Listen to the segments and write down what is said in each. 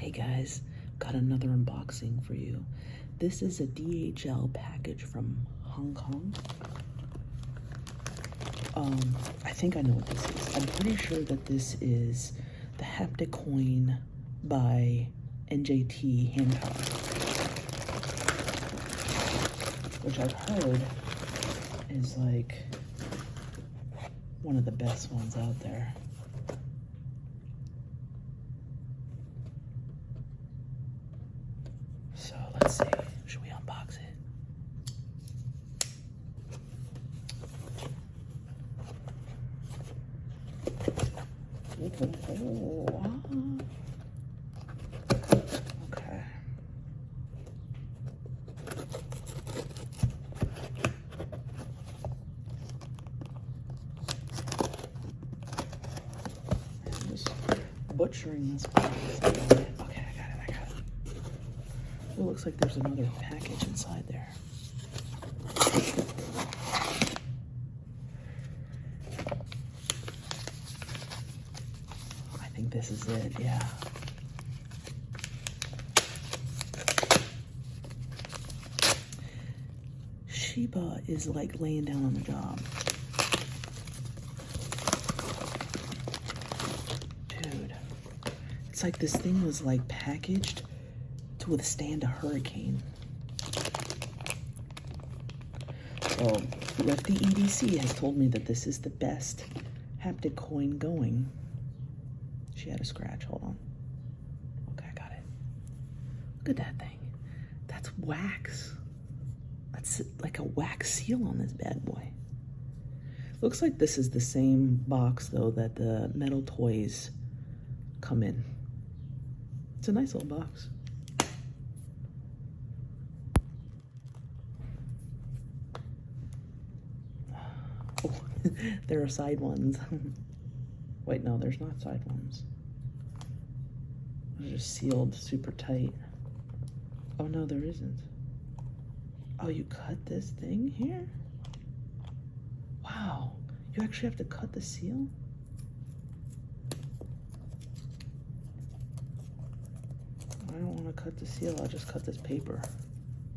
Hey guys, got another unboxing for you. This is a DHL package from Hong Kong. I think I know what this is. I'm pretty sure that this is the Haptic coin by NJT Handpower, which I've heard is like one of the best ones out there. So let's see, should we unbox it? Okay. I'm just butchering this one. Okay, I got it. It looks like there's another package inside there. I think this is it, yeah. Sheba is like laying down on the job. Dude, it's like this thing was like packaged to withstand a hurricane. So Lefty EDC has told me that this is the best Haptic coin going. She had a scratch, hold on. Okay, I got it. Look at that thing. That's wax. That's like a wax seal on this bad boy. Looks like this is the same box though that the metal toys come in. It's a nice little box. Oh, there are side ones. Wait, no, there's not side ones. They're just sealed super tight. Oh no, there isn't. Oh, you cut this thing here? Wow, you actually have to cut the seal? I don't want to cut the seal, I'll just cut this paper.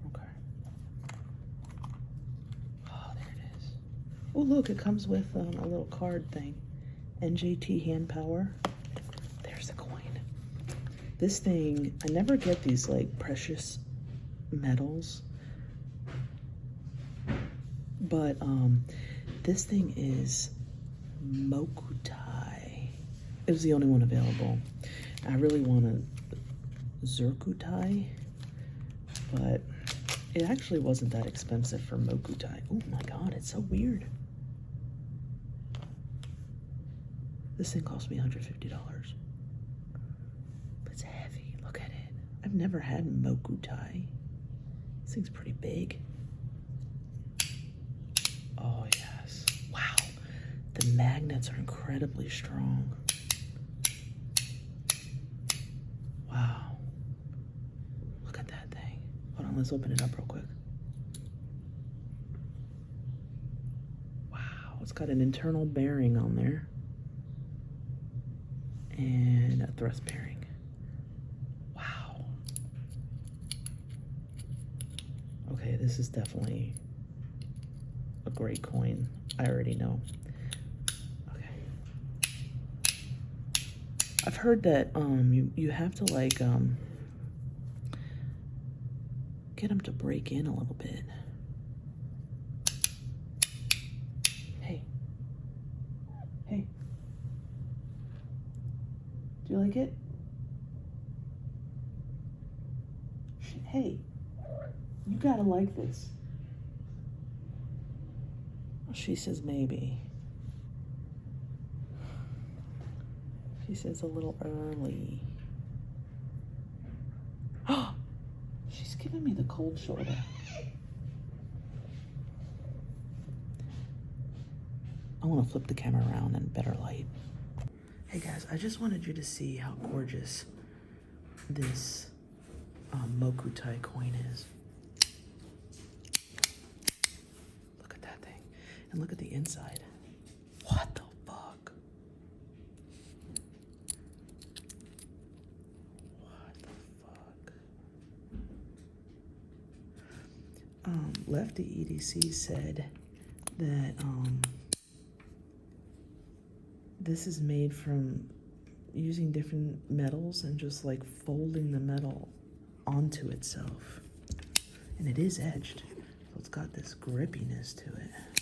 Okay. Oh, there it is. Oh, look, it comes with a little card thing. NJT Handpower. There's the coin. This thing, I never get these like precious metals, but this thing is Mokutai. It was the only one available. I really want a Zirkutai, but it actually wasn't that expensive for Mokutai. Oh my god, it's so weird. This thing cost me $150. But it's heavy. Look at it. I've never had Mokutai. This thing's pretty big. Oh, yes. Wow. The magnets are incredibly strong. Wow. Look at that thing. Hold on, let's open it up real quick. Wow. It's got an internal bearing on there. And a thrust bearing. Wow. Okay, this is definitely a great coin. I already know. Okay. I've heard that you have to like get them to break in a little bit. Hey. Hey. Do you like it? Hey, you gotta like this. Well, she says maybe. She says a little early. Oh, she's giving me the cold shoulder. I want to flip the camera around in better light. Hey guys, I just wanted you to see how gorgeous this Mokutai coin is. Look at that thing. And look at the inside. What the fuck? What Lefty EDC said that this is made from using different metals and just like folding the metal onto itself. And it is edged, so it's got this grippiness to it.